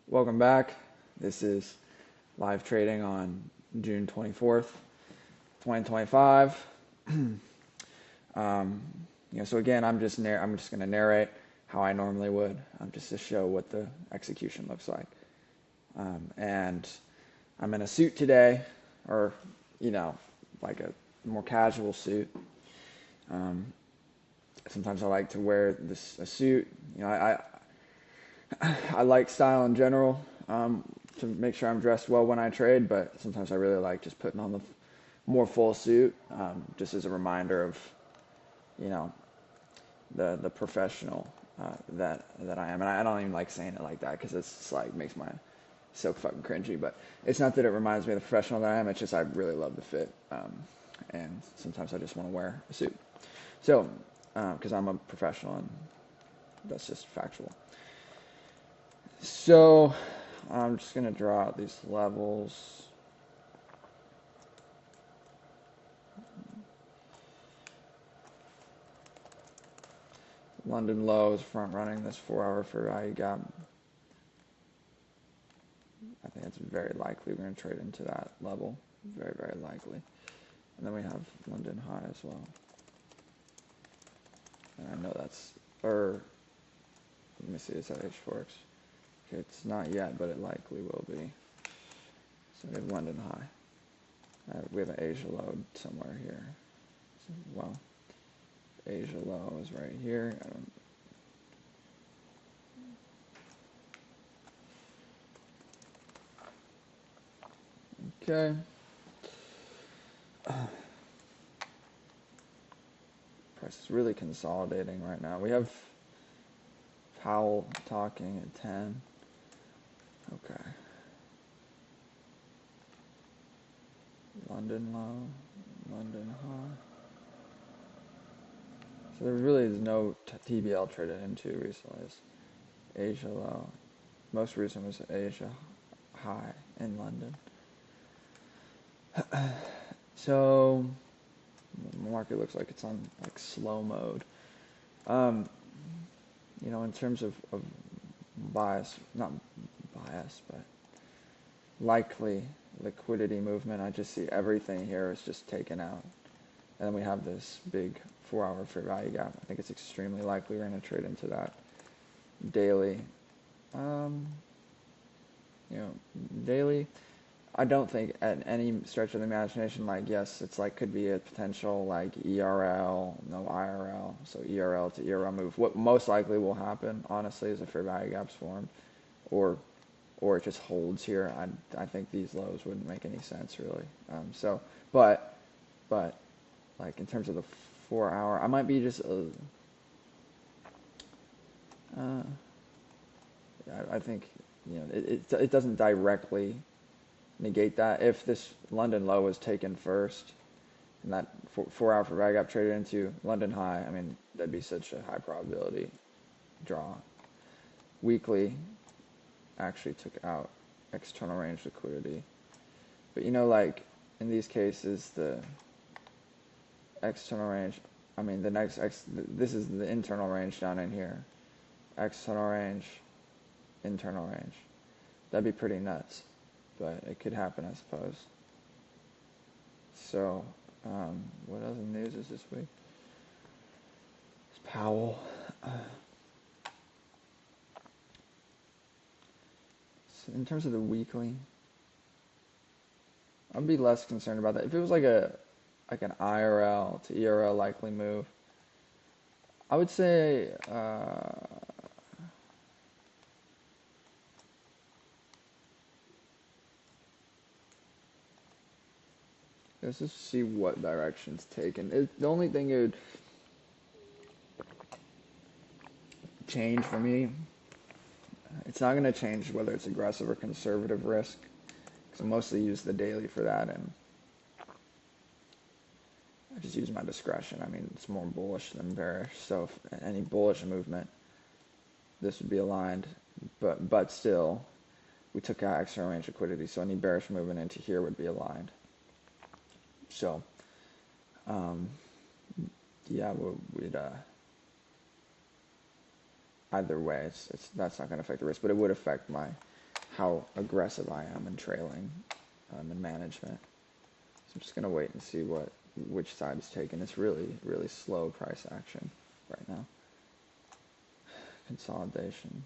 Welcome back. This is live trading on June 24th, 2025. So again, I'm just going to narrate how I normally would, just to show what the execution looks like. And I'm in a suit today, or like a more casual suit. Sometimes I like to wear a suit. I like style in general, to make sure I'm dressed well when I trade, but sometimes I really like just putting on the more full suit, just as a reminder of, the professional that I am. And I don't even like saying it like that because it's just like makes my so fucking cringy. But it's not that it reminds me of the professional that I am. It's just I really love the fit, and sometimes I just want to wear a suit. So, because I'm a professional, and that's just factual. So I'm just going to draw out these levels. London low is front running this 4-hour fair value gap. I think it's very likely we're going to trade into that level. Very, very likely. And then we have London high as well. And I know that's, let me see, is that H4X? Okay, it's not yet, but it likely will be. So we have London high. We have an Asia low somewhere here. So, Asia low is right here. Okay. Price is really consolidating right now. We have Powell talking at 10. Okay. London low, London high. So there really is no TBL traded into recently. It's Asia low. Most recent was Asia high in London. So the market looks like it's on like slow mode. In terms of bias, not bias, but likely liquidity movement, I just see everything here is just taken out. And then we have this big 4-hour fair value gap. I think it's extremely likely we're going to trade into that daily. Daily, I don't think at any stretch of the imagination, yes, it's could be a potential ERL, no IRL, so ERL to ERL move. What most likely will happen, honestly, is a fair value gap's formed, or it just holds here. I think these lows wouldn't make any sense really. But in terms of the 4-hour, I might be just I think it doesn't directly negate that. If this London low was taken first and that 4-hour fair value gap traded into London high, I mean, that'd be such a high probability draw. Weekly actually took out external range liquidity. But in these cases, the external range, this is the internal range down in here. External range, internal range. That'd be pretty nuts, but it could happen, I suppose. So, what other news is this week? It's Powell. In terms of the weekly, I'd be less concerned about that. If it was like an IRL to ERL likely move, I would say let's just see what direction's taken. The only thing it would change for me, it's not going to change whether it's aggressive or conservative risk, because I mostly use the daily for that, and I just use my discretion. I mean, it's more bullish than bearish, so if any bullish movement, this would be aligned, but still, we took out external range liquidity, so any bearish movement into here would be aligned. So, we'd either way, that's not going to affect the risk, but it would affect my how aggressive I am in trailing in management. So I'm just gonna wait and see which side is taken. It's really, really slow price action right now. Consolidation.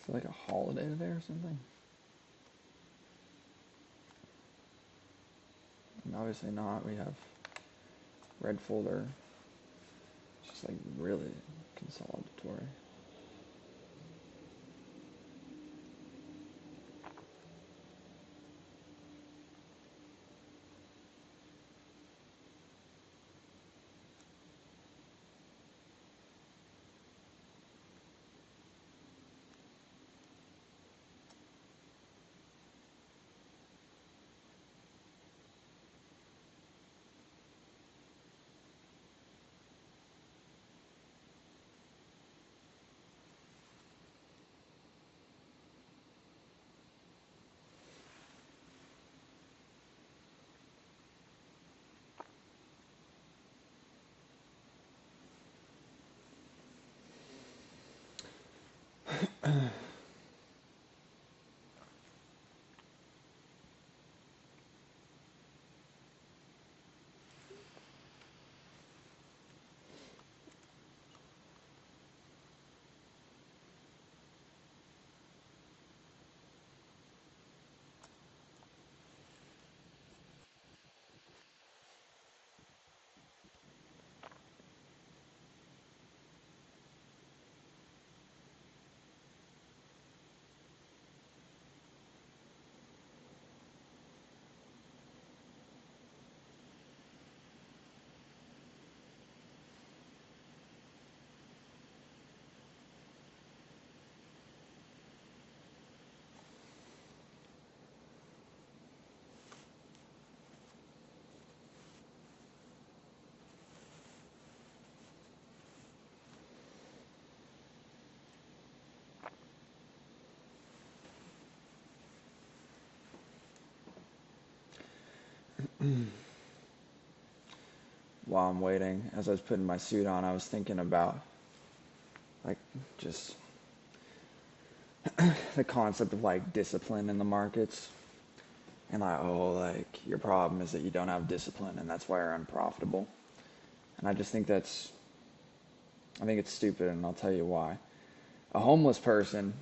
Is it like a holiday today or something? And obviously not. We have red folder. It's just like really consolidatory. While I'm waiting, as I was putting my suit on, I was thinking about like just the concept of like discipline in the markets. And like, oh, like your problem is that you don't have discipline and that's why you're unprofitable. And I just think I think it's stupid, and I'll tell you why. A homeless person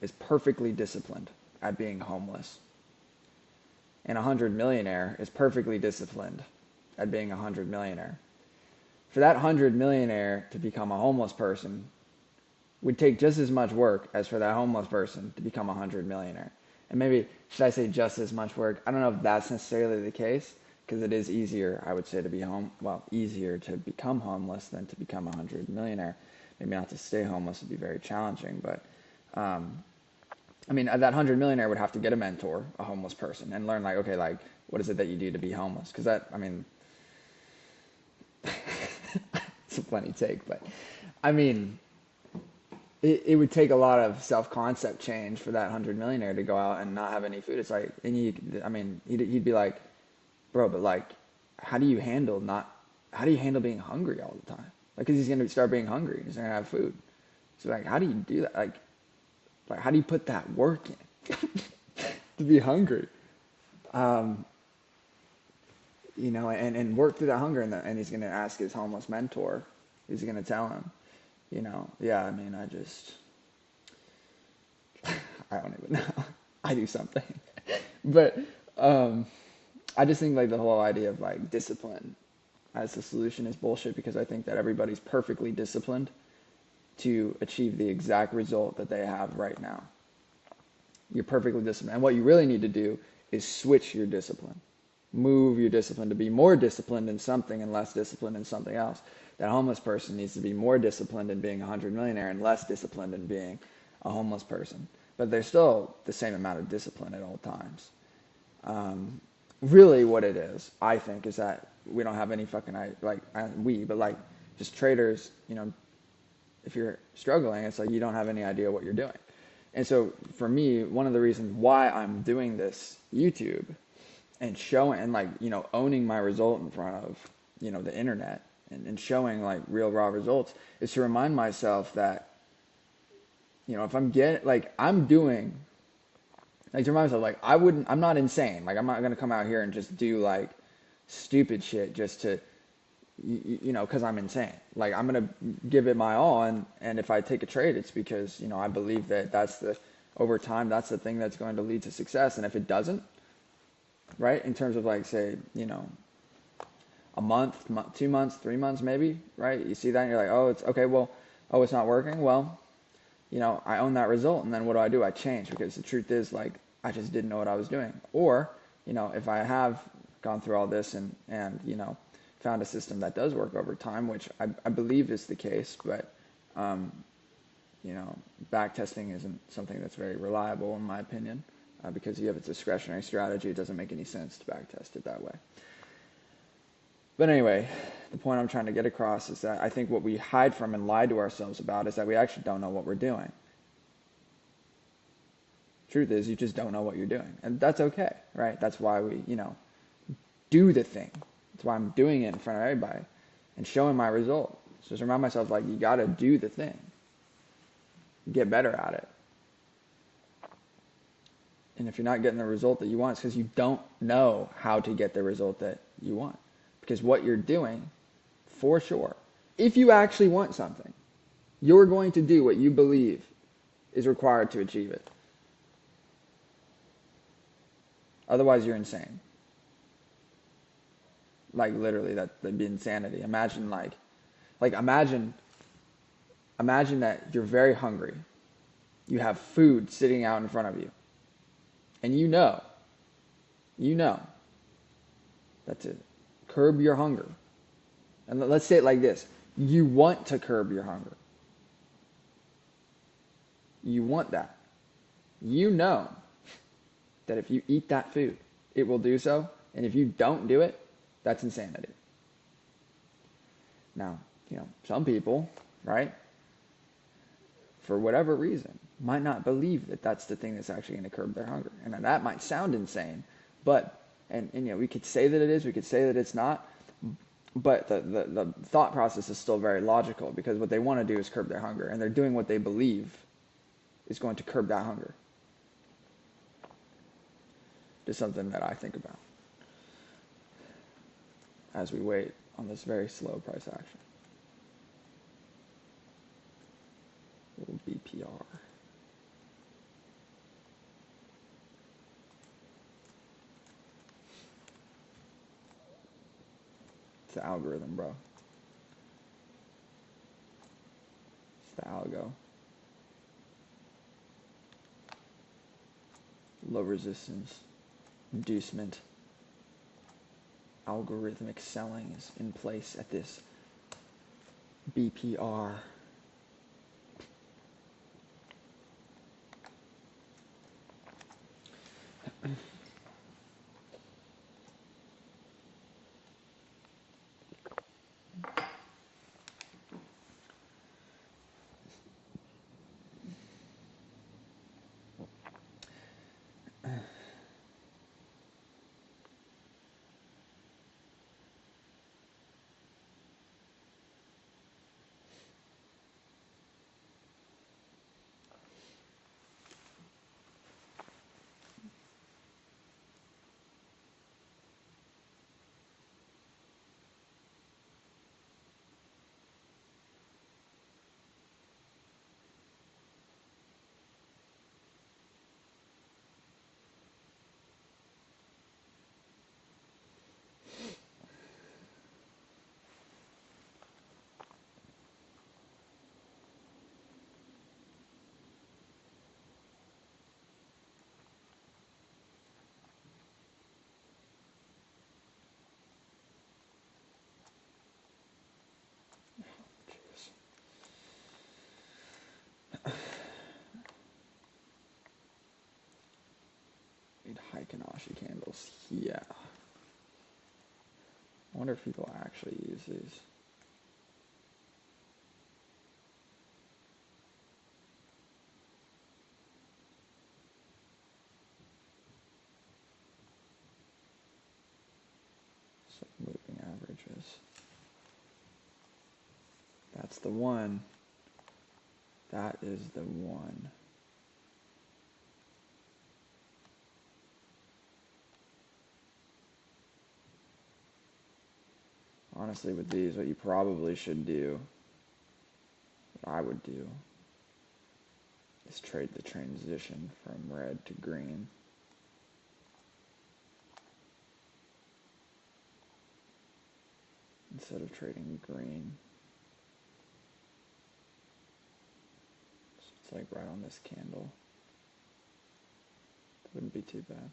is perfectly disciplined at being homeless. And a 100 millionaire is perfectly disciplined at being a 100 millionaire. For that 100 millionaire to become a homeless person would take just as much work as for that homeless person to become a 100 millionaire. And maybe, should I say just as much work? I don't know if that's necessarily the case, because it is easier, I would say, easier to become homeless than to become a 100 millionaire. Maybe not to stay homeless would be very challenging, but I mean, that 100 millionaire would have to get a mentor, a homeless person, and learn like, okay, like, what is it that you do to be homeless? Because that, I mean, it's a funny take, but I mean, it would take a lot of self-concept change for that 100 millionaire to go out and not have any food. It's like, I mean, he'd be like, bro, but like, how do you handle being hungry all the time? Like, cause he's gonna start being hungry. He's not gonna have food. So like, how do you do that? Like how do you put that work in to be hungry? You know, and work through that hunger, and he's gonna ask his homeless mentor, He's going to tell him, yeah, I mean, I don't even know. I do something. But I just think like the whole idea of like discipline as the solution is bullshit because I think that everybody's perfectly disciplined to achieve the exact result that they have right now. You're perfectly disciplined. And what you really need to do is switch your discipline. Move your discipline to be more disciplined in something and less disciplined in something else. That homeless person needs to be more disciplined in being a 100 millionaire and less disciplined in being a homeless person. But there's still the same amount of discipline at all times. Really what it is, I think, is that we don't have any fucking, but just traders, if you're struggling, it's like you don't have any idea what you're doing. And so for me, one of the reasons why I'm doing this YouTube and showing and owning my result in front of, the internet and showing like real raw results is to remind myself that, if I'm doing, to remind myself, I'm not insane. Like, I'm not going to come out here and just do like stupid shit just to, because I'm insane. Like, I'm going to give it my all. And if I take a trade, it's because, I believe that over time, that's the thing that's going to lead to success. And if it doesn't, right, in terms of like, say, a month, 2 months, 3 months, maybe, right? You see that and you're like, oh, it's okay. Well, oh, it's not working. Well, I own that result. And then what do? I change because the truth is like, I just didn't know what I was doing. Or, if I have gone through all this and found a system that does work over time, which I believe is the case, but, back testing isn't something that's very reliable in my opinion, because you have a discretionary strategy. It doesn't make any sense to back test it that way. But anyway, the point I'm trying to get across is that I think what we hide from and lie to ourselves about is that we actually don't know what we're doing. Truth is, you just don't know what you're doing. And that's okay, right? That's why we, do the thing. That's why I'm doing it in front of everybody and showing my result. So just remind myself, like, you got to do the thing. Get better at it. And if you're not getting the result that you want, it's because you don't know how to get the result that you want. Because what you're doing, for sure, if you actually want something, you're going to do what you believe is required to achieve it. Otherwise, you're insane. Like, literally, that'd be insanity. Imagine, imagine that you're very hungry. You have food sitting out in front of you. And you know that to curb your hunger. And let's say it like this. You want to curb your hunger. You want that. You know that if you eat that food, it will do so. And if you don't do it, that's insanity. Now, some people, right, for whatever reason, might not believe that that's the thing that's actually going to curb their hunger. And that might sound insane, but, and we could say that it is, we could say that it's not, but the thought process is still very logical because what they want to do is curb their hunger, and they're doing what they believe is going to curb that hunger. Just something that I think about as we wait on this very slow price action. Little BPR. It's the algorithm, bro. It's the algo. Low resistance, inducement, algorithmic selling is in place at this BPR. Kanashi candles. Yeah. I wonder if people actually use these. So moving averages. That's the one. That is the one. Honestly, with these, what you probably should do, what I would do, is trade the transition from red to green. Instead of trading green. So it's like right on this candle. Wouldn't be too bad.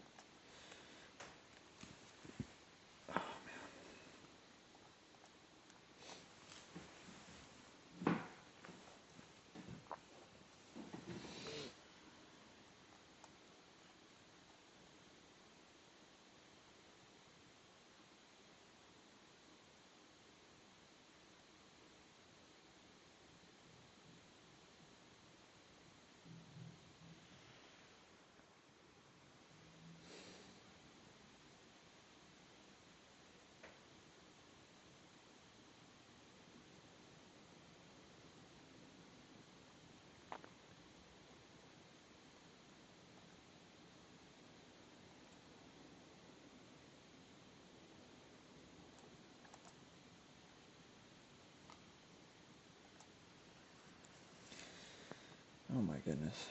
Oh my goodness.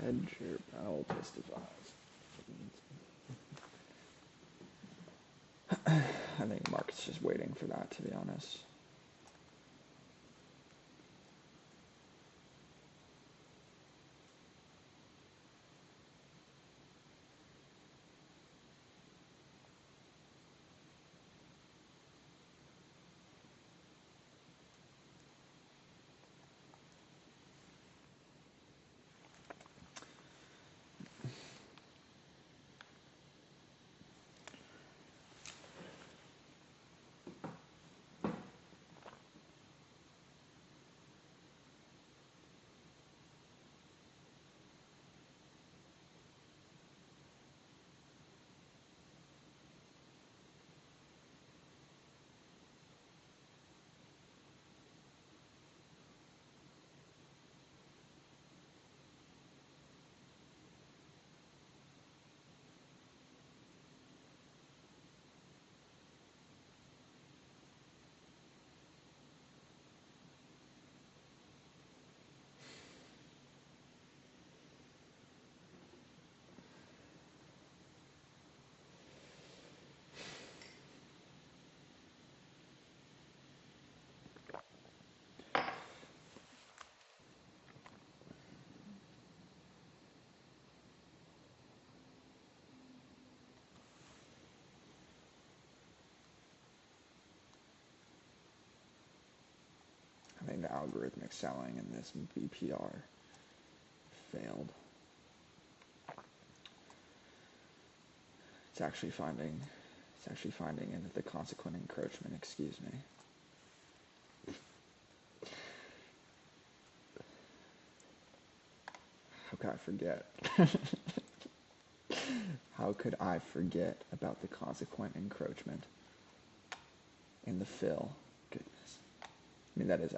Ledger Powell testifies. I think market's just waiting for that, to be honest. I think the algorithmic selling in this BPR failed. It's actually finding into the consequent encroachment, excuse me. How could I forget? How could I forget about the consequent encroachment in the fill? Goodness. I mean, that is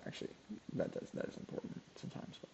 important sometimes. But.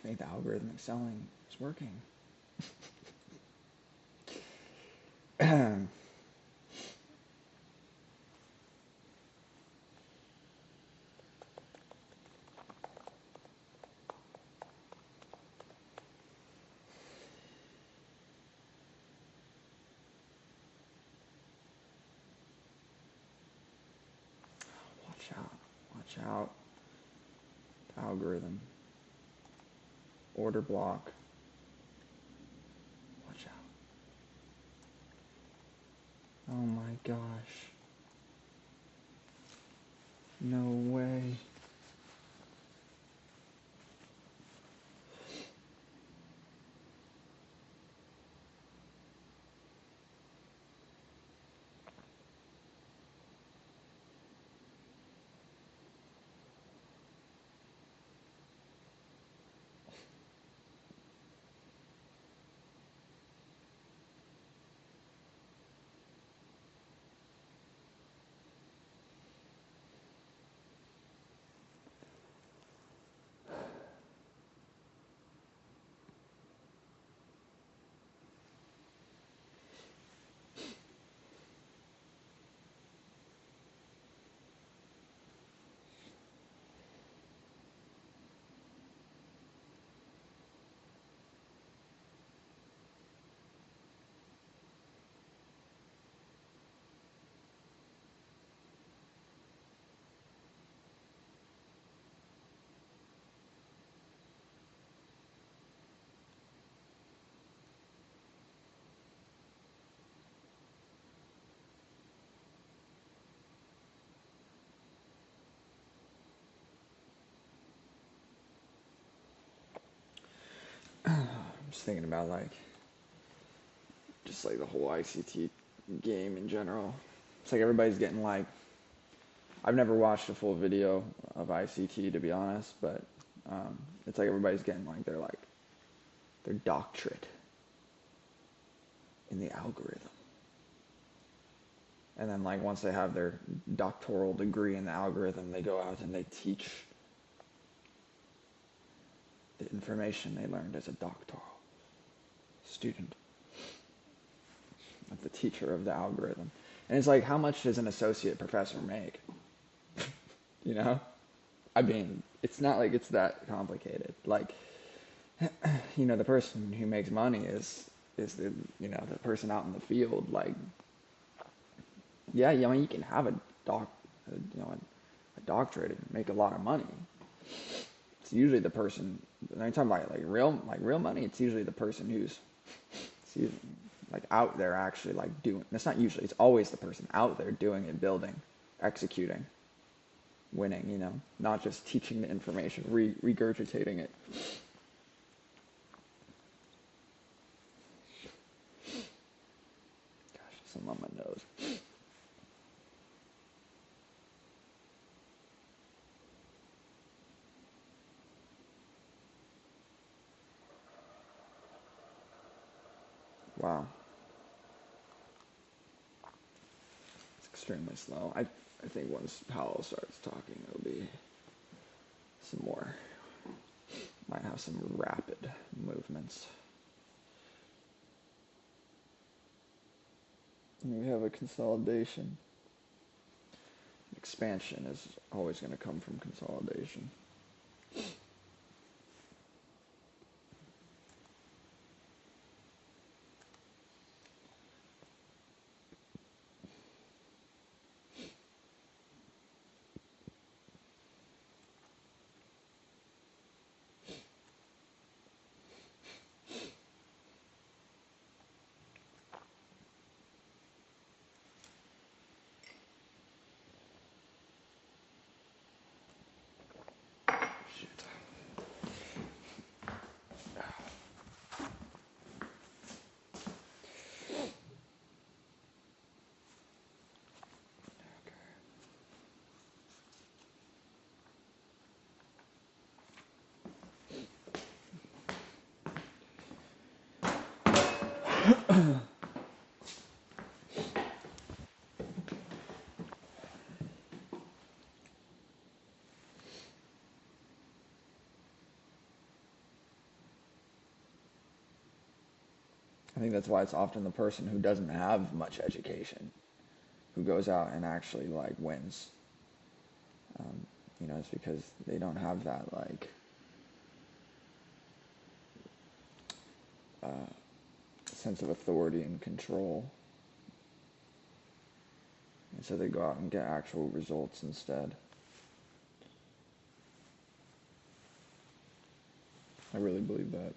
think the algorithmic selling is working. Watch out. Watch out. The algorithm. Order block. Watch out. Oh my gosh. No way. I'm just thinking about like just like the whole ICT game in general. It's like everybody's getting like, I've never watched a full video of ICT to be honest, but it's like everybody's getting like their doctorate in the algorithm. And then like once they have their doctoral degree in the algorithm, they go out and they teach the information they learned as a doctoral student of the teacher of the algorithm. And it's like, how much does an associate professor make? You know? I mean, it's not like it's that complicated. Like, you know, the person who makes money is the, you know, the person out in the field. Like, yeah, I mean, you can have a doctorate and make a lot of money. It's usually the person. When I'm talking about like real money, it's usually the person who's like out there actually like doing. It's not usually. It's always the person out there doing it, building, executing, winning. You know, not just teaching the information, regurgitating it. Gosh, some on my nose. Wow. It's extremely slow. I think once Powell starts talking, it'll be some more. Might have some rapid movements. And we have a consolidation. Expansion is always going to come from consolidation. I think that's why it's often the person who doesn't have much education who goes out and actually like wins. It's because they don't have that like sense of authority and control, and so they go out and get actual results instead. I really believe that.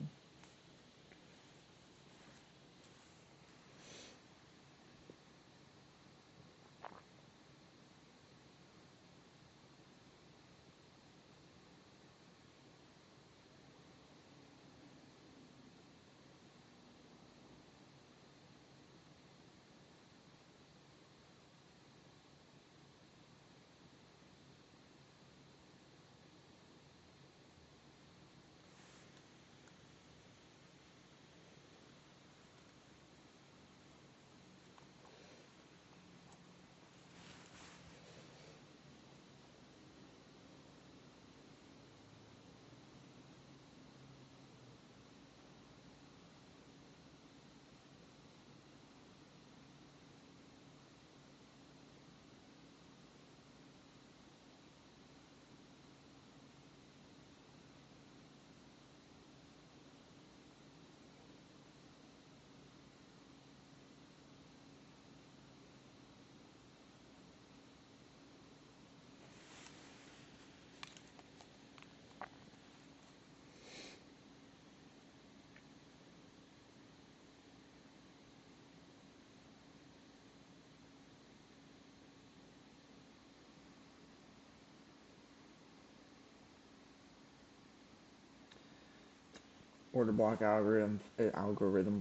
Order block algorithm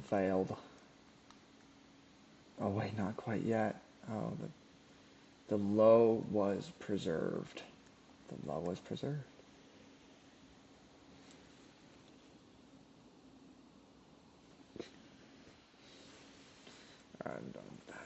failed. Oh wait, not quite yet. Oh, the low was preserved. The low was preserved. I'm done with that.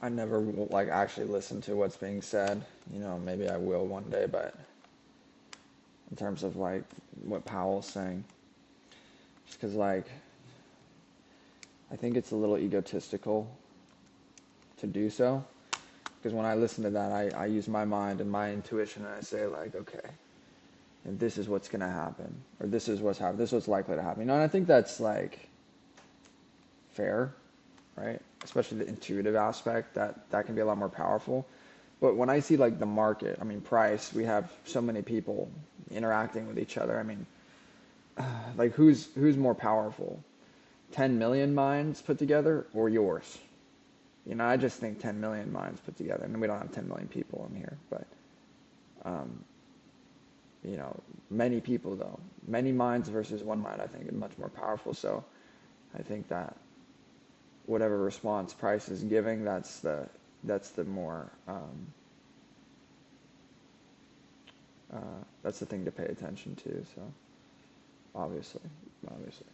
I never like actually listen to what's being said. Maybe I will one day, but in terms of like what Powell's saying, just because like I think it's a little egotistical to do so. Because when I listen to that, I use my mind and my intuition, and I say like, okay, and this is what's gonna happen, or this is what's happening, this is what's likely to happen. And I think that's like fair, right? Especially the intuitive aspect that can be a lot more powerful. But when I see like the market, I mean, price, we have so many people interacting with each other. I mean, like who's more powerful? 10 million minds put together or yours? I just think 10 million minds put together, and we don't have 10 million people in here, but um, many people though, many minds versus one mind, I think is much more powerful. So I think that whatever response Price is giving, that's the more that's the thing to pay attention to. So obviously, obviously.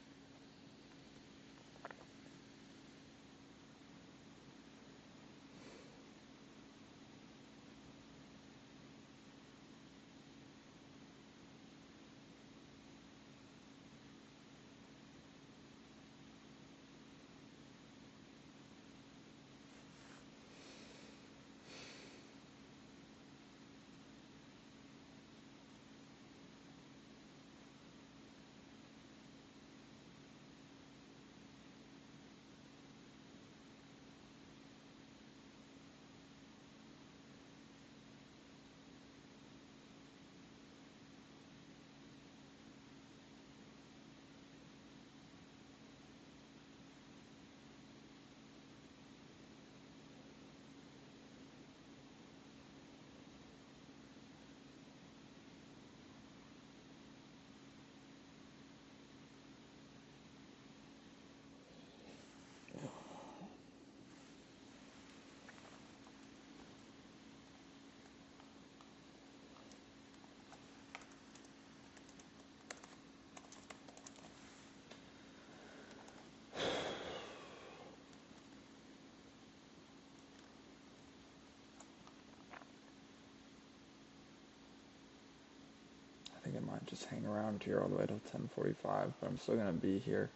I think I might just hang around here all the way till 10:45, but I'm still gonna be here.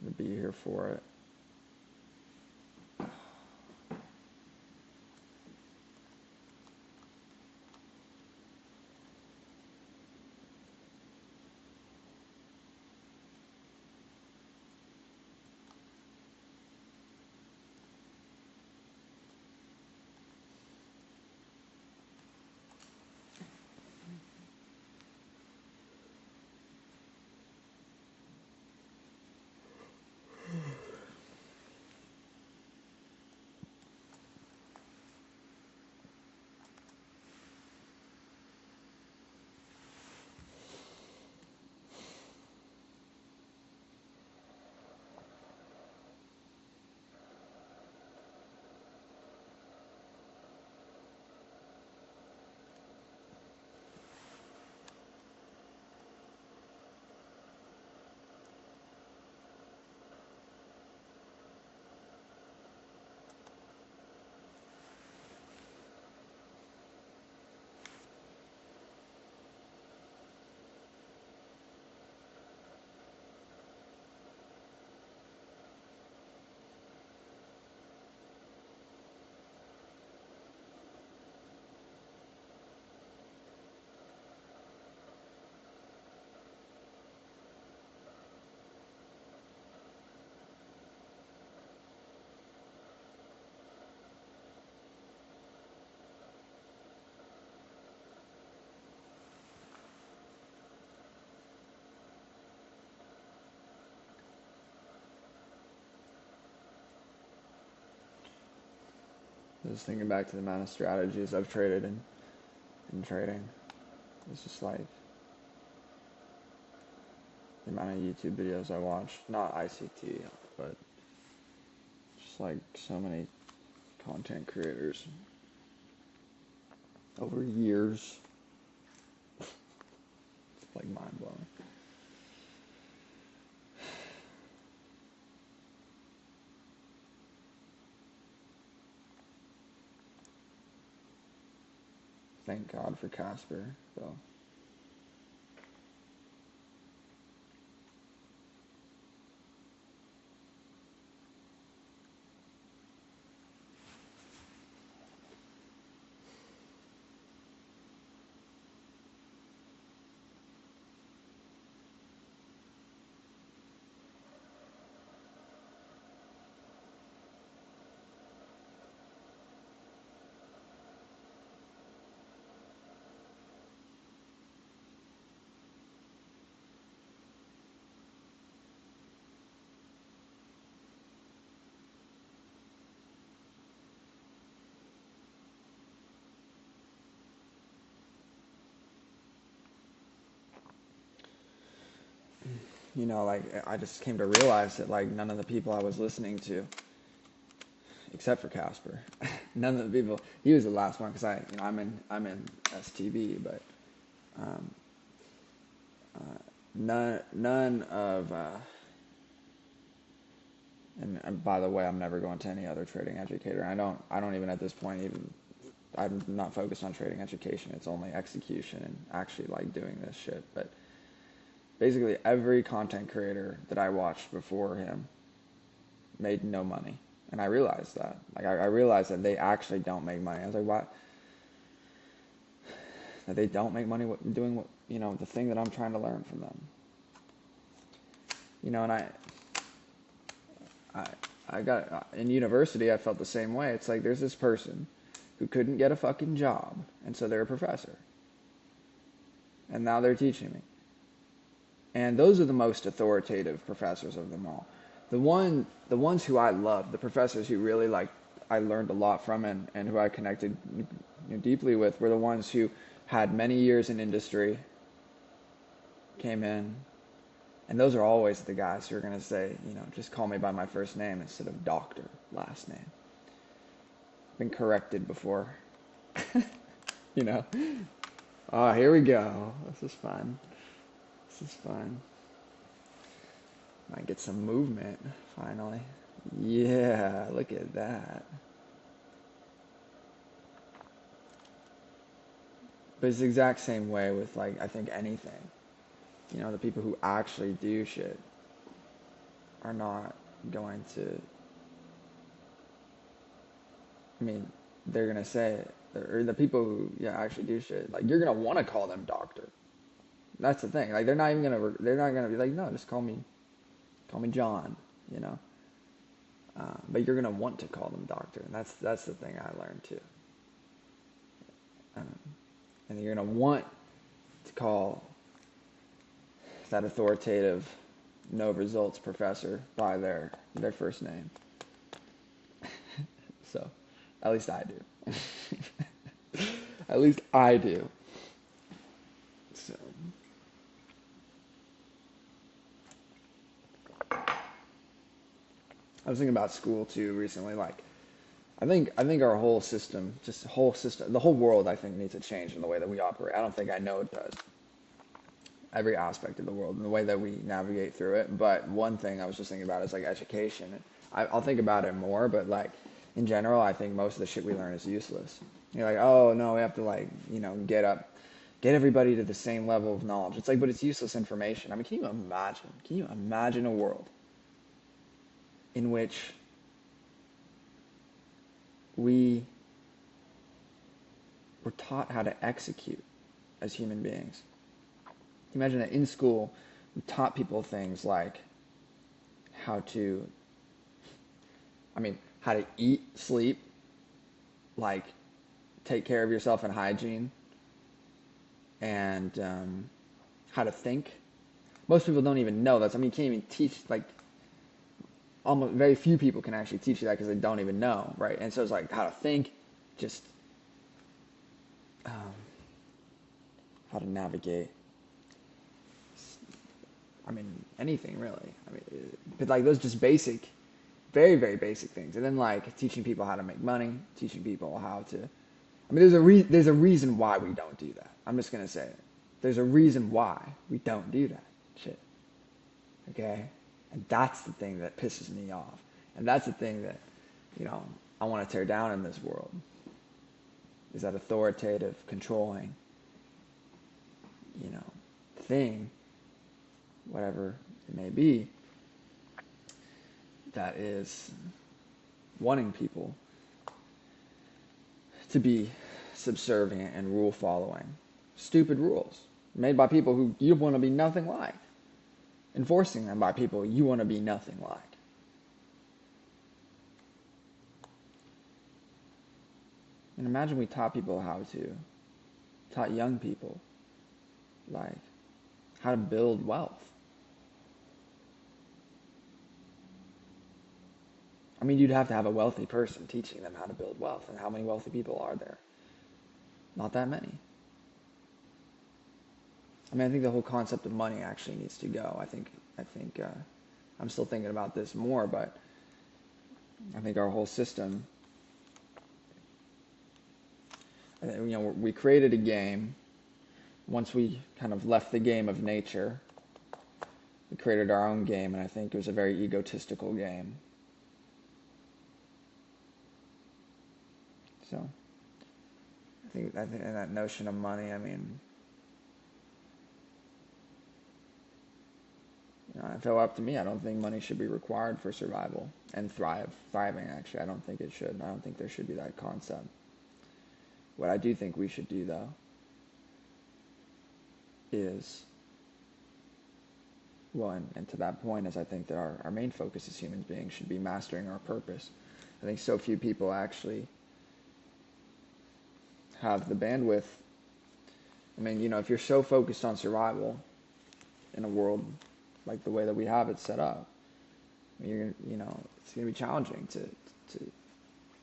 I'm gonna be here for it. Just thinking back to the amount of strategies I've traded in trading. It's just like the amount of YouTube videos I watched. Not ICT, but just like so many content creators over years. It's like mind blowing. Thank God for Casper, though. like I just came to realize that like none of the people I was listening to, except for Casper, none of the people. He was the last one because I'm in STB, but um, none of. And by the way, I'm never going to any other trading educator. I don't even at this point even. I'm not focused on trading education. It's only execution and actually like doing this shit. But basically, every content creator that I watched before him made no money, and I realized that. Like I realized that they actually don't make money. I was like, what? That they don't make money doing what the thing that I'm trying to learn from them. And I I got in university. I felt the same way. It's like there's this person who couldn't get a fucking job, and so they're a professor, and now they're teaching me. And those are the most authoritative professors of them all. The ones who I love, the professors who really like I learned a lot from and who I connected deeply with, were the ones who had many years in industry, came in, and those are always the guys who are going to say, just call me by my first name instead of doctor last name. Been corrected before. you know. Oh, here we go. This is fun. This is fun. Might get some movement, finally. Yeah, look at that. But it's the exact same way with, like, I think anything. The people who actually do shit are not going to, they're going to say it. Or the people who actually do shit, like, you're going to want to call them doctor. That's the thing. Like, they're not going to be like, no, just call me John, But you're going to want to call them doctor. And that's the thing I learned too. And you're going to want to call that authoritative, no results professor by their first name. So, at least I do. At least I do. So. I was thinking about school too recently. Like, I think our whole system, the whole world, I think needs to change in the way that we operate. I don't think I know it does. Every aspect of the world and the way that we navigate through it. But one thing I was just thinking about is like education. I'll think about it more, but like in general, I think most of the shit we learn is useless. You're like, oh no, we have to like, get everybody to the same level of knowledge. It's like, but it's useless information. Can you imagine a world in which we were taught how to execute as human beings? Imagine that in school, we taught people things like how to eat, sleep, like take care of yourself and hygiene, and how to think. Most people don't even know that. You can't even teach, like, almost very few people can actually teach you that because they don't even know, right? And so it's like how to think, just how to navigate. Anything really. But like those just basic, very, very basic things. And then like teaching people how to make money, teaching people how to. There's a reason why we don't do that. I'm just gonna say it. There's a reason why we don't do that shit. Okay, and that's the thing that pisses me off, and that's the thing that, I want to tear down in this world. Is that authoritative, controlling, thing, whatever it may be, that is wanting people to be subservient and rule following. Stupid rules made by people who you want to be nothing like. Enforcing them by people you want to be nothing like. And imagine we taught young people, like, how to build wealth. You'd have to have a wealthy person teaching them how to build wealth. And how many wealthy people are there? Not that many. I think the whole concept of money actually needs to go. I think I think I'm still thinking about this more, but I think our whole system, we created a game. Once we kind of left the game of nature, we created our own game, and I think it was a very egotistical game. So I think in that notion of money, I mean, if it were up to me, I don't think money should be required for survival and thriving. Actually, I don't think it should. I don't think there should be that concept. What I do think we should do, though, is, well, and to that point is I think that our main focus as human beings should be mastering our purpose. I think so few people actually have the bandwidth. I mean, if you're so focused on survival in a world like the way that we have it set up, it's going to be challenging to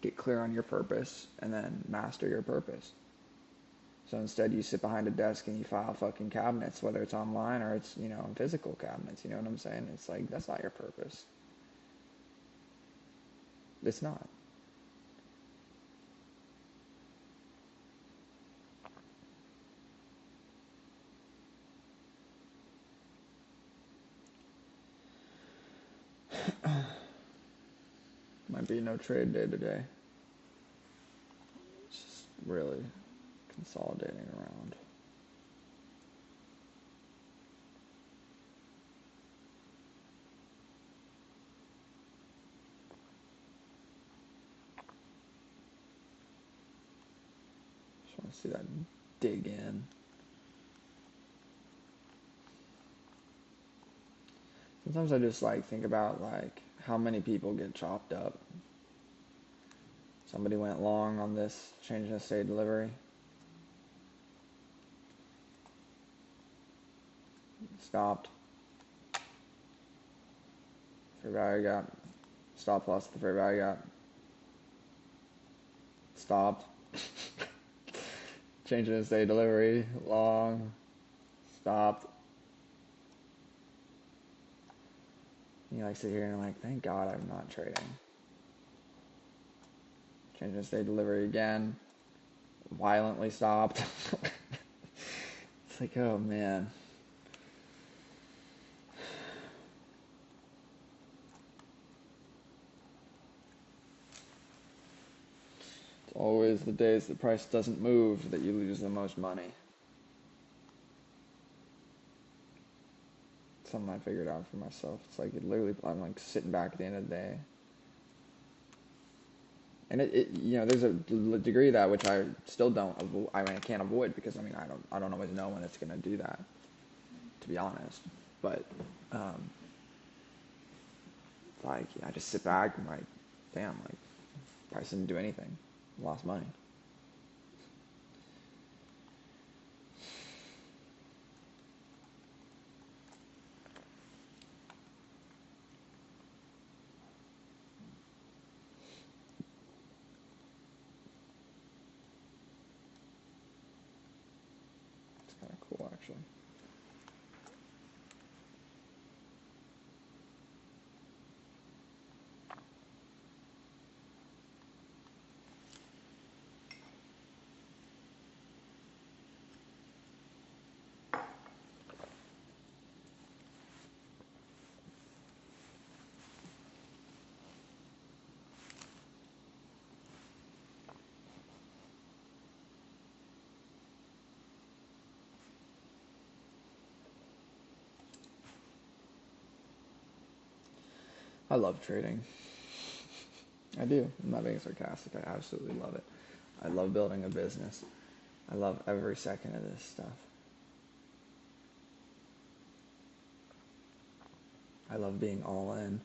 get clear on your purpose and then master your purpose. So instead you sit behind a desk and you file fucking cabinets, whether it's online or it's, physical cabinets, you know what I'm saying? It's like, that's not your purpose. It's not. Might be no trade day today. It's just really consolidating around. Just want to see that dig in. Sometimes I just think about how many people get chopped up. Somebody went long on this change in state delivery. Stopped. Fair value gap. Stop loss at the fair value gap. Stopped. Change in state delivery. Long. Stopped. You sit here and thank God I'm not trading. Change in state delivery again. Violently stopped. It's oh man. It's always the days the price doesn't move that you lose the most money. Something I figured out for myself. It's literally, I'm sitting back at the end of the day. And there's a degree of that which I still don't, I can't avoid because I don't always know when it's going to do that, to be honest. But, I just sit back and damn, price didn't do anything. Lost money. It's kind of cool, actually. I love trading. I do. I'm not being sarcastic. I absolutely love it. I love building a business. I love every second of this stuff. I love being all in.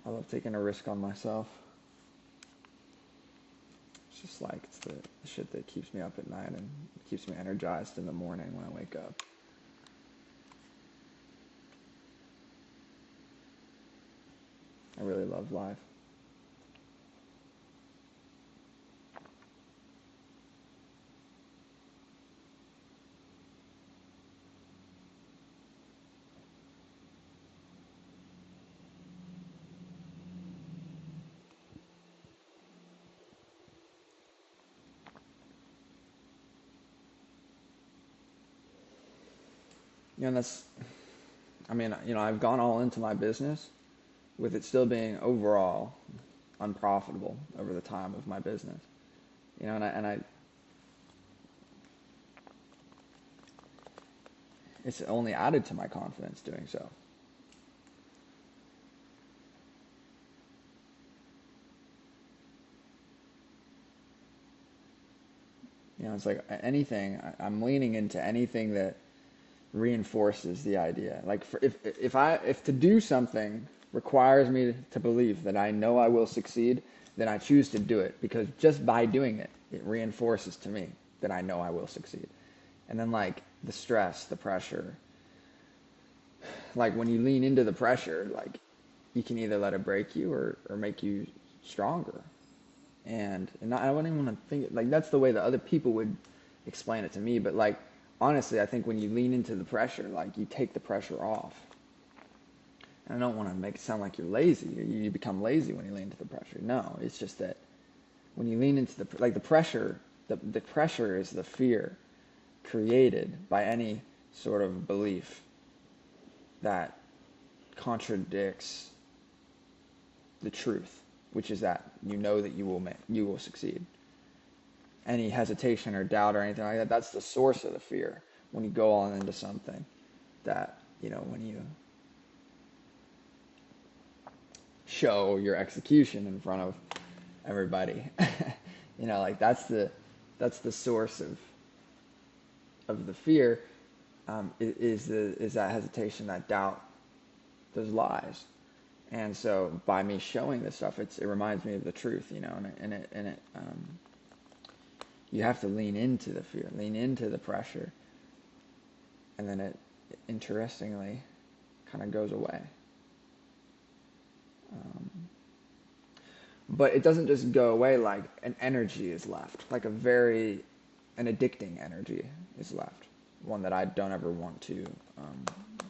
I love taking a risk on myself. It's just it's the shit that keeps me up at night and keeps me energized in the morning when I wake up. I really love life. that's, I mean, I've gone all into my business with it still being overall unprofitable over the time of my business. And I it's only added to my confidence doing so. It's like anything, I'm leaning into anything that reinforces the idea. Like if to do something requires me to believe that I know I will succeed, then I choose to do it because just by doing it, it reinforces to me that I know I will succeed. And then like the stress, the pressure, like when you lean into the pressure, like you can either let it break you or make you stronger. And I wouldn't even want to think like that's the way that other people would explain it to me. But like honestly, I think when you lean into the pressure, like you take the pressure off. And I don't want to make it sound like you're lazy. You become lazy when you lean into the pressure. No, it's just that when you lean into the pressure, the pressure is the fear created by any sort of belief that contradicts the truth, which is that you know that you will succeed. Any hesitation or doubt or anything like that, that's the source of the fear. When you go on into something that, when you show your execution in front of everybody, like that's the source of the fear, is that hesitation, that doubt, those lies. And so by me showing this stuff, it reminds me of the truth, and you have to lean into the fear, lean into the pressure, and then it interestingly kind of goes away. But it doesn't just go away, like an energy is left, like an addicting energy is left, one that I don't ever want to,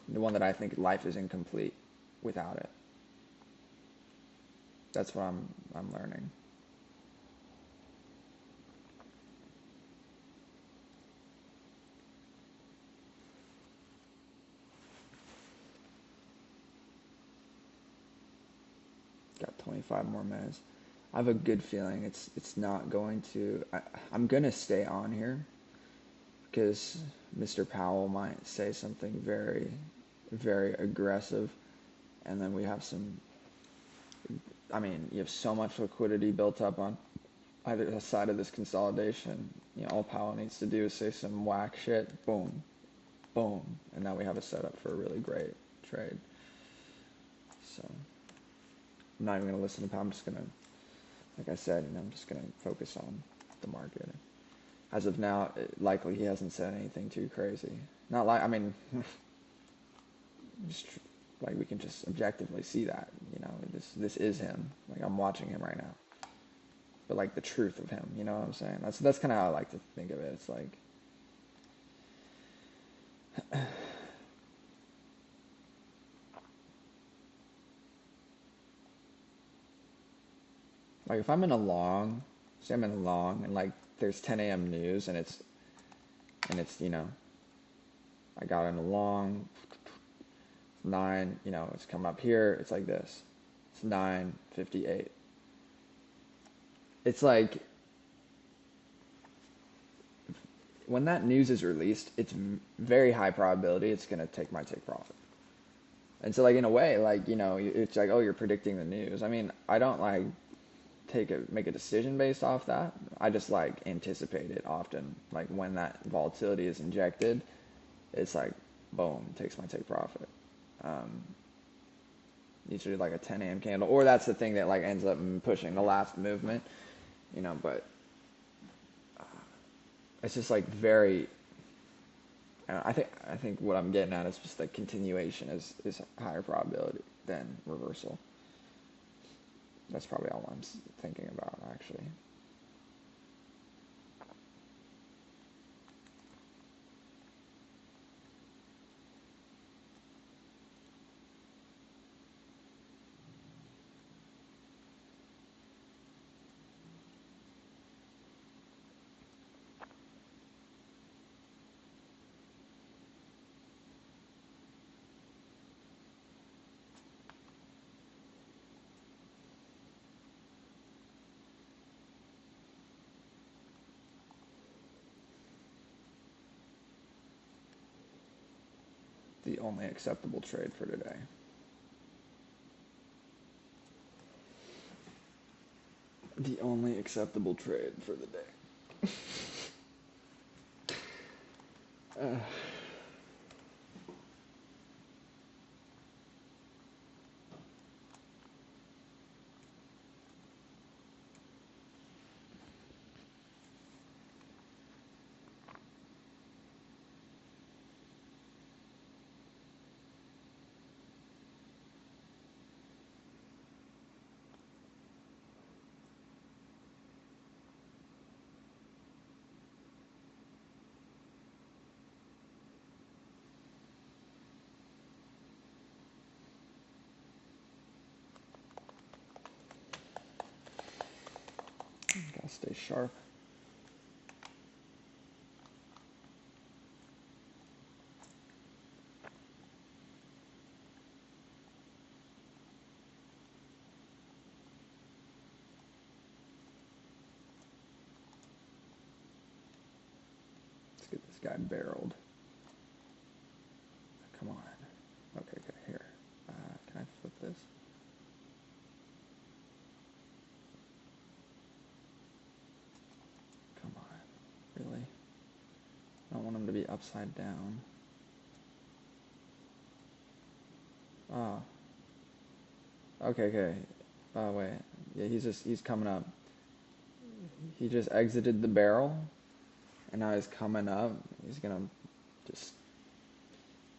the one that I think life is incomplete without it. That's what I'm learning. Got 25 more minutes. I have a good feeling it's not going to. I'm gonna stay on here because Mr. Powell might say something very, very aggressive, and then we have some. I mean, you have so much liquidity built up on either side of this consolidation. All Powell needs to do is say some whack shit, boom, boom, and now we have a setup for a really great trade. So I'm not even going to listen to Powell. I'm just going to, like I said, I'm just going to focus on the market. As of now, likely he hasn't said anything too crazy. Not like, I mean, just like we can just objectively see that, this is him. Like I'm watching him right now. But like the truth of him, you know what I'm saying? That's kind of how I like to think of it. It's like like if I'm in a long, say I'm in a long and like there's 10 a.m. news and it's I got in a long 9, it's come up here, it's like this. It's 9:58. It's like when that news is released, it's very high probability it's going to take my take profit. And so like in a way, like, it's like, oh, you're predicting the news. I mean, I don't like make a decision based off that. I just like anticipate it often. Like when that volatility is injected, it's like, boom, takes my take profit. Usually like a 10 a.m. candle, or that's the thing that like ends up pushing the last movement, but it's just like very. I think what I'm getting at is just like continuation is higher probability than reversal. That's probably all I'm thinking about actually. The only acceptable trade for today. The only acceptable trade for the day. Gotta stay sharp. Let's get this guy barreled. Come on. Okay, here. Can I flip this? Come on. Really? I don't want him to be upside down. Oh. Okay. Oh, wait. Yeah, he's coming up. He just exited the barrel, and now he's coming up. He's gonna just...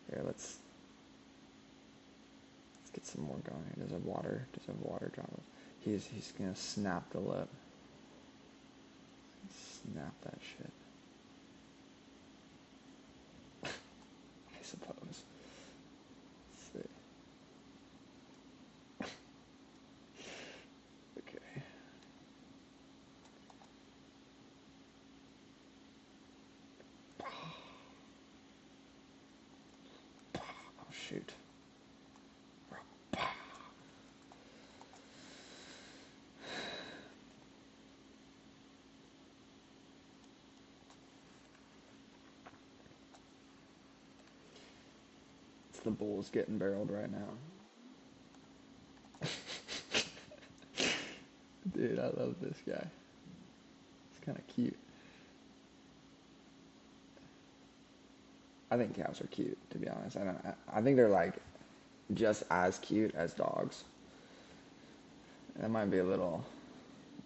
Here, let's get some more going. Does have water drop? He's gonna snap the lip. Snap that shit. I suppose. Let's see. Okay. Oh shoot. It's the bulls getting barreled right now. Dude, I love this guy. It's kind of cute. I think cows are cute, to be honest. I think they're like just as cute as dogs. That might be a little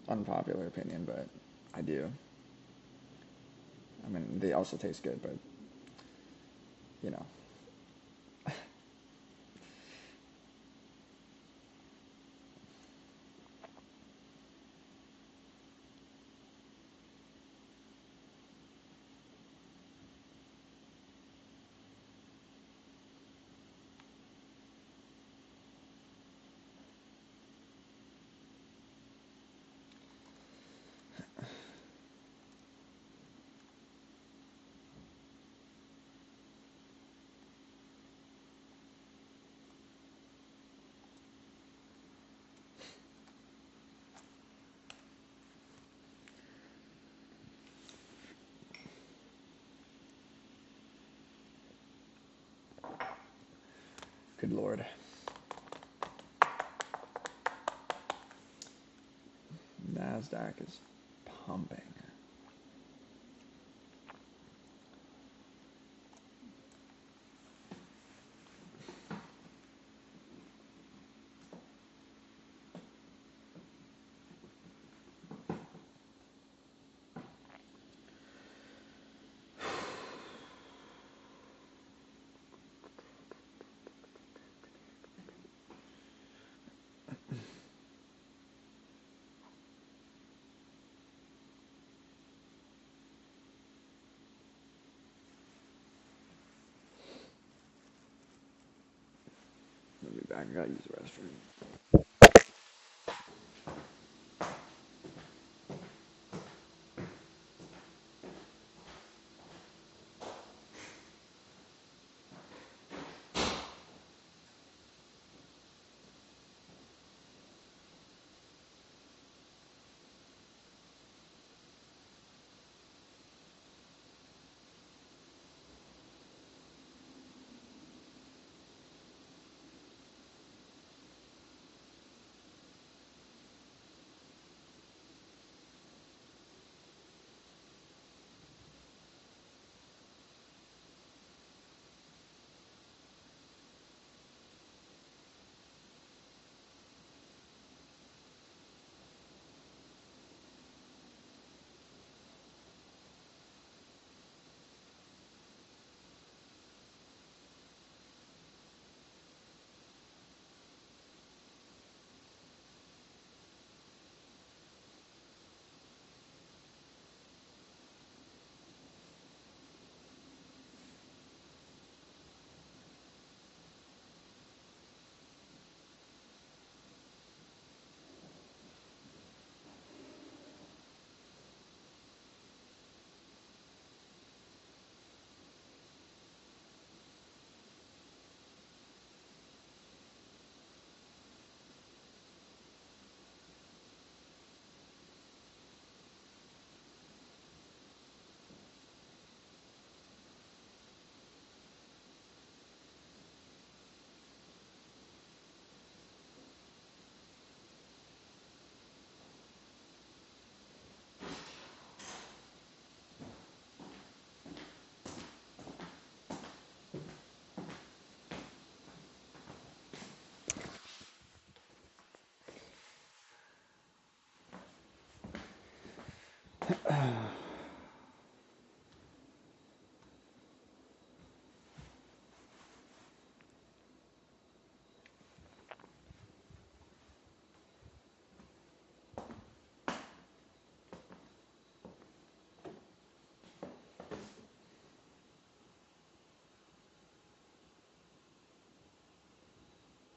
unpopular opinion, but I do. I mean, they also taste good, but you know. Good Lord. NASDAQ is pumping. I'll be back. I gotta use the restroom.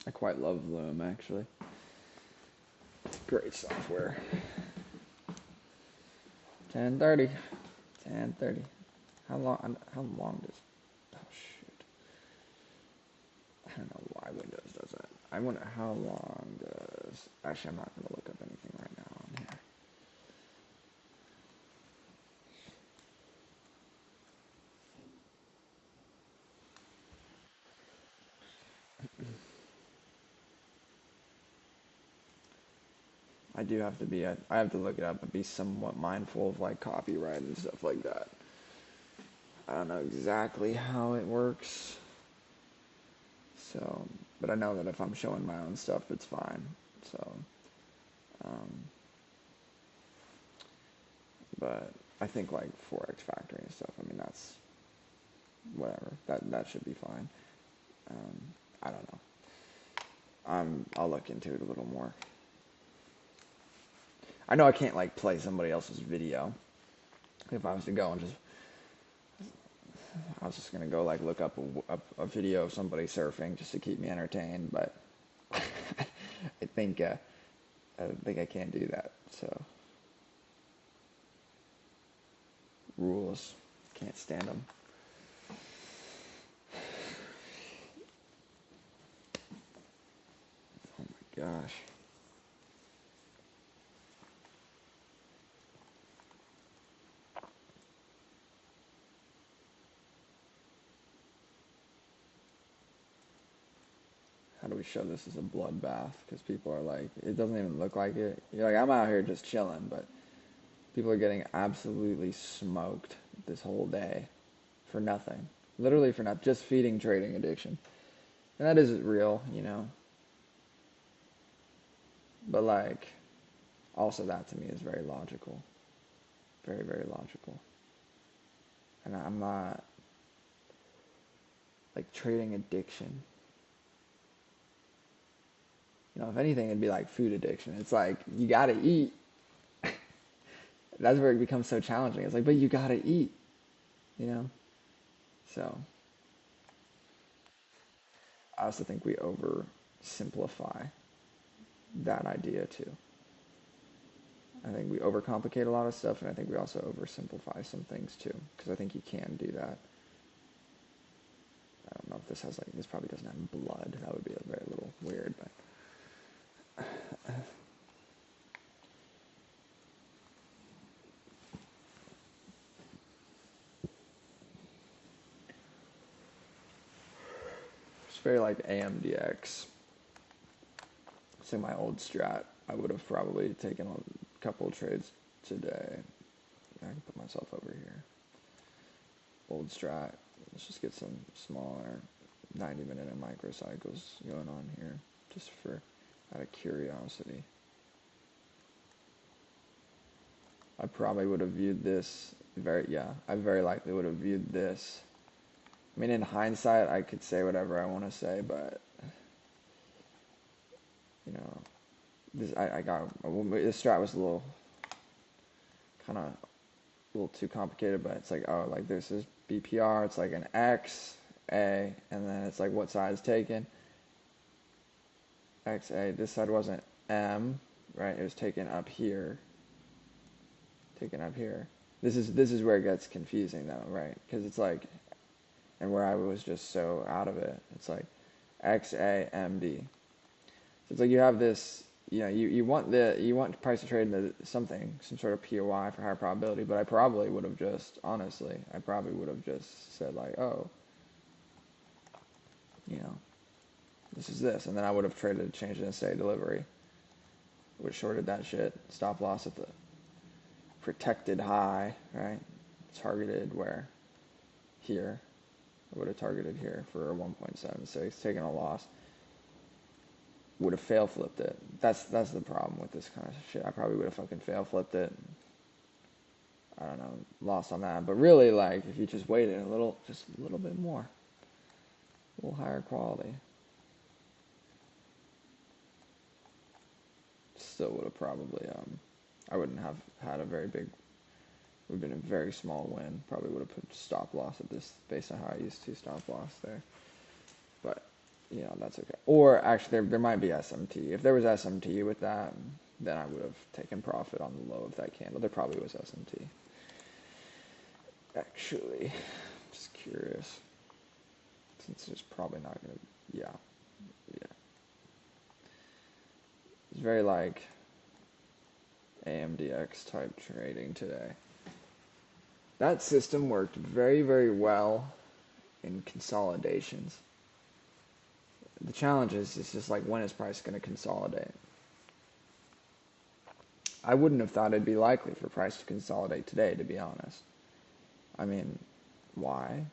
I quite love Loom actually. Great software. 10:30. 10:30. How long? How long does? Oh shoot! I don't know why Windows does that. I wonder how long does. Actually, I'm not gonna look up anything right now on here. I do have to be. I have to look it up and be somewhat mindful of like copyright and stuff like that. I don't know exactly how it works. So, but I know that if I'm showing my own stuff, it's fine. So, um, but I think like 4X Factory and stuff. I mean, that's whatever. That should be fine. Um, I don't know. I'll look into it a little more. I know I can't like play somebody else's video. If I was to go and just, I was just gonna go like look up a video of somebody surfing just to keep me entertained. But I think I can't do that. So rules, can't stand them. Oh my gosh. How do we show this as a bloodbath? Because people are like, it doesn't even look like it. You're like, I'm out here just chilling, but people are getting absolutely smoked this whole day for nothing. Literally for nothing. Just feeding trading addiction. And that is real, you know. But like, also that to me is very logical. Very, very logical. And I'm not, like, trading addiction. You know, if anything, it'd be like food addiction. It's like, you gotta eat. That's where it becomes so challenging. It's like, but you gotta eat, you know? So, I also think we oversimplify that idea too. I think we overcomplicate a lot of stuff, and I think we also oversimplify some things too, because I think you can do that. I don't know if this has like, this probably doesn't have blood. That would be a very little weird, but it's very like AMDX. So my old strat, I would have probably taken a couple of trades today. I can put myself over here. Old strat. Let's just get some smaller 90-minute and microcycles going on here, just for out of curiosity. I probably would have viewed this I very likely would have viewed this. I mean, in hindsight, I could say whatever I want to say, but you know, this strat was a little kind of a little too complicated, but it's like, oh, like this is BPR, it's like an X, A, and then it's like what side is taken. X, A, this side wasn't M, right? It was taken up here. Taken up here. This is where it gets confusing though, right? Because it's like, and where I was just so out of it, it's like X, A, M, D. So it's like you have this, you know, you want price to trade into something, some sort of POI for higher probability, but I probably would have just, honestly, I probably would have just said like, oh, you know, this is this, and then I would have traded, changed it and say delivery. Would have shorted that shit, stop loss at the protected high, right? Targeted where? Here. I would have targeted here for a 1.76, taken a loss. Would have fail flipped it. That's the problem with this kind of shit. I probably would have fucking fail flipped it. I don't know, lost on that. But really, like, if you just waited just a little bit more, a little higher quality, still would have probably, I wouldn't have had a very big, would have been a very small win. Probably would have put stop loss at this based on how I used to stop loss there. But that's okay. Or actually, there might be SMT. If there was SMT with that, then I would have taken profit on the low of that candle. There probably was SMT. Actually, just curious. Since there's probably not going to, yeah. It's very like AMDX type trading today. That system worked very, very well in consolidations. The challenge is it's just like, when is price going to consolidate? I wouldn't have thought it'd be likely for price to consolidate today, to be honest. I mean, why?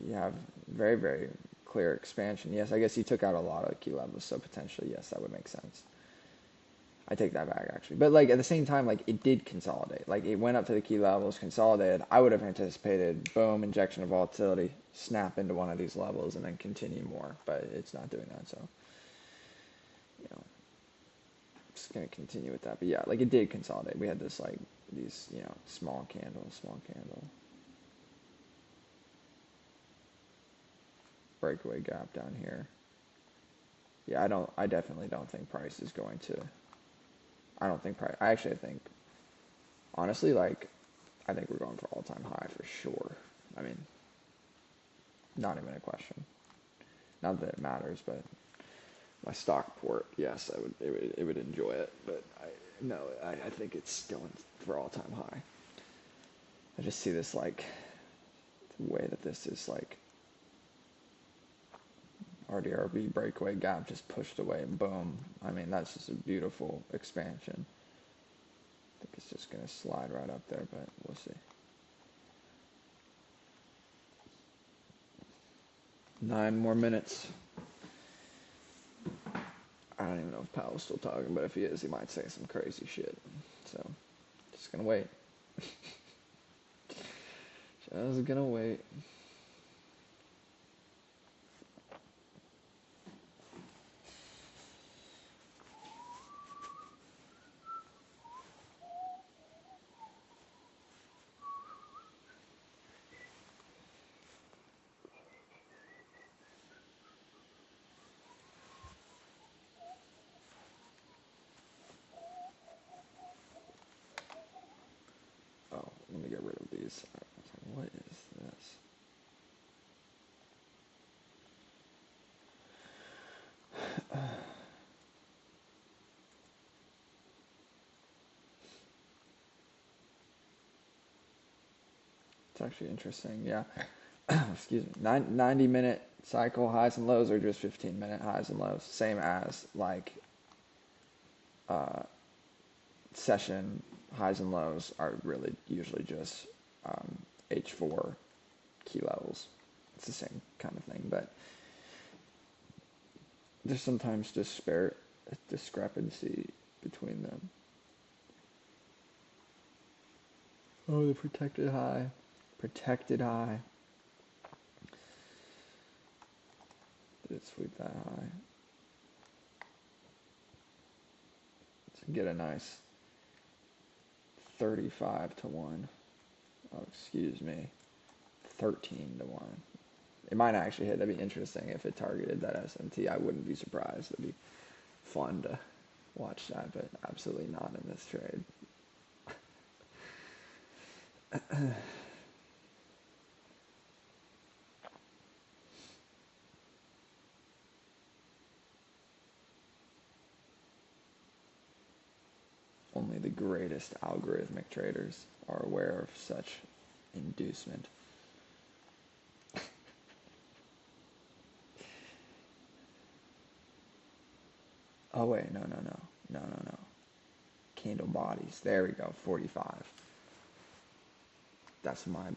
You have very, very clear expansion. Yes, I guess you took out a lot of key levels, so potentially, yes, that would make sense. I take that back, actually. But, like, at the same time, like, it did consolidate. Like, it went up to the key levels, consolidated. I would have anticipated, boom, injection of volatility, snap into one of these levels, and then continue more. But it's not doing that, so, I'm just going to continue with that. But, yeah, like, it did consolidate. We had this, like, these, small candle. Breakaway gap down here. Yeah, I definitely don't think price is going to, I actually think, honestly, like, I think we're going for all-time high for sure. I mean, not even a question. Not that it matters, but my stock port, yes, it would enjoy it, but I think it's going for all-time high. I just see this, like, the way that this is, like, RDRB breakaway gap just pushed away and boom. I mean, that's just a beautiful expansion. I think it's just going to slide right up there, but we'll see. 9 more minutes. I don't even know if Powell's still talking, but if he is, he might say some crazy shit. So, just going to wait. Just going to wait. Oh, let me get rid of these. What is this? It's actually interesting, yeah. Excuse me. 90-minute cycle highs and lows are just 15-minute highs and lows. Same as, like, session highs and lows are really usually just H4 key levels. It's the same kind of thing, but there's sometimes discrepancy between them. Oh, the protected high. Protected high. Did it sweep that high? To get a nice 35 to 1. Oh, excuse me. 13 to 1. It might actually hit. That'd be interesting if it targeted that SMT. I wouldn't be surprised. It'd be fun to watch that, but absolutely not in this trade. Only the greatest algorithmic traders are aware of such inducement. Oh wait, no. Candle bodies. There we go. 45. That's my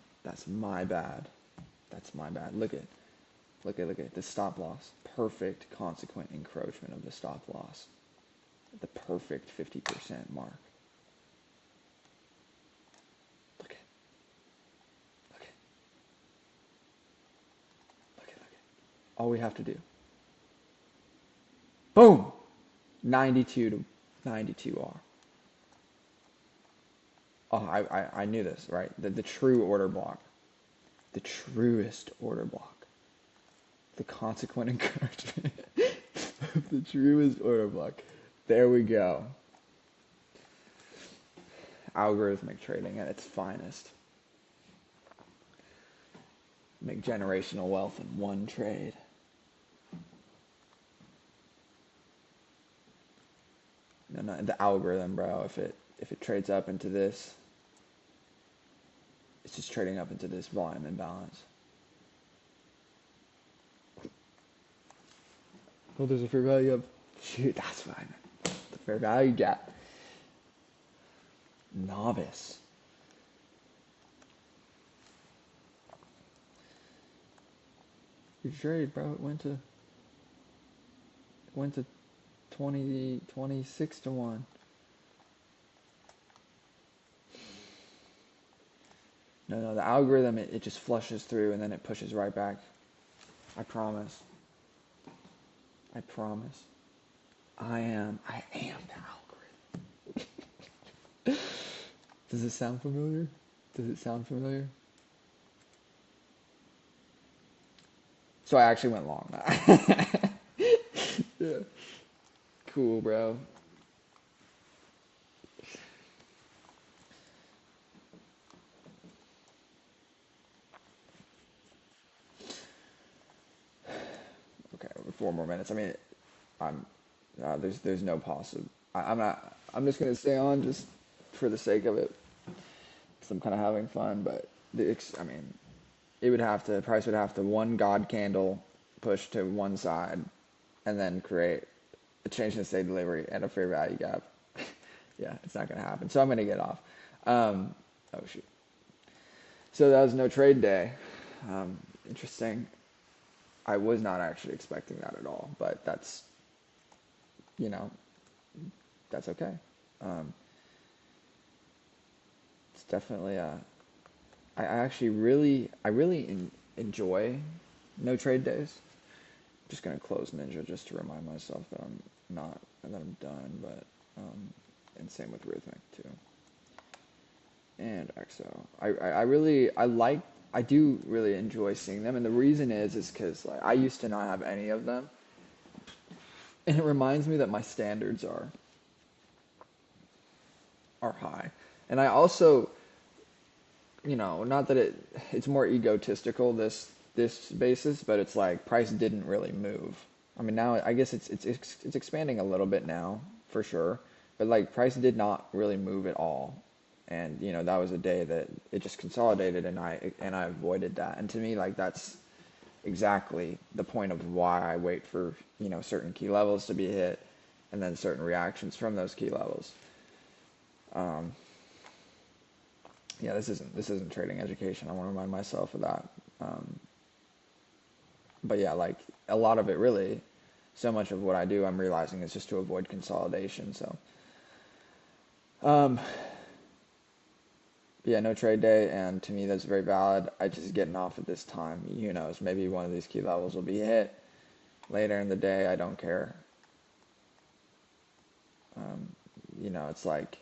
bad. That's my bad. Look at the stop loss. Perfect consequent encroachment of the stop loss. The perfect 50% mark. Look at. All we have to do. Boom! 92 to 92R. Oh, I knew this, right? The true order block. The truest order block. The consequent encouragement of the truest order block. There we go. Algorithmic trading at its finest. Make generational wealth in one trade. No, the algorithm, bro. If it trades up into this, it's just trading up into this volume imbalance. Oh, there's a fair value gap. Shoot, that's fine. The fair value gap. Novice. Your trade, bro. It went to 26 to 1. No, the algorithm, it just flushes through and then it pushes right back. I promise. I promise. I am the algorithm. Does it sound familiar? Does it sound familiar? So I actually went long. Yeah. Cool, bro. Okay, 4 more minutes. I mean, I'm there's no possible. I'm not. I'm just gonna stay on just for the sake of it. 'Cause I'm kind of having fun, but I mean, it would have to price would have to one god candle push to one side, and then create a change in state delivery and a fair value gap. Yeah, it's not gonna happen. So I'm gonna get off. Oh shoot. So that was no trade day. Interesting. I was not actually expecting that at all, but you know, that's okay. Um, it's definitely I actually really enjoy no trade days. I'm just gonna close Ninja just to remind myself that I'm not that I'm done, but and same with Rhythmic too. And XO. I do really enjoy seeing them, and the reason is because like I used to not have any of them, and it reminds me that my standards are high, and I also, not that it's more egotistical this basis, but it's like price didn't really move. I mean now I guess it's expanding a little bit now for sure, but like price did not really move at all, and that was a day that it just consolidated, and I avoided that, and to me like that's exactly the point of why I wait for certain key levels to be hit, and then certain reactions from those key levels. Um, yeah, this isn't trading education. I want to remind myself of that. But yeah, like a lot of it really, so much of what I do, I'm realizing is just to avoid consolidation. So, um, yeah, no trade day, and to me that's very valid. I just getting off at this time. Who knows? Maybe one of these key levels will be hit later in the day. I don't care. Um, it's like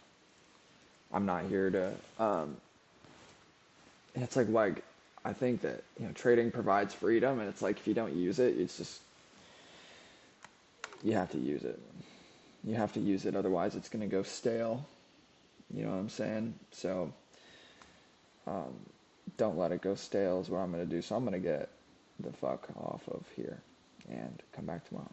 I'm not here to. It's like I think that trading provides freedom, and it's like if you don't use it, it's just you have to use it. You have to use it, otherwise it's gonna go stale. You know what I'm saying? So um, don't let it go stale is what I'm gonna do. So I'm gonna get the fuck off of here and come back tomorrow.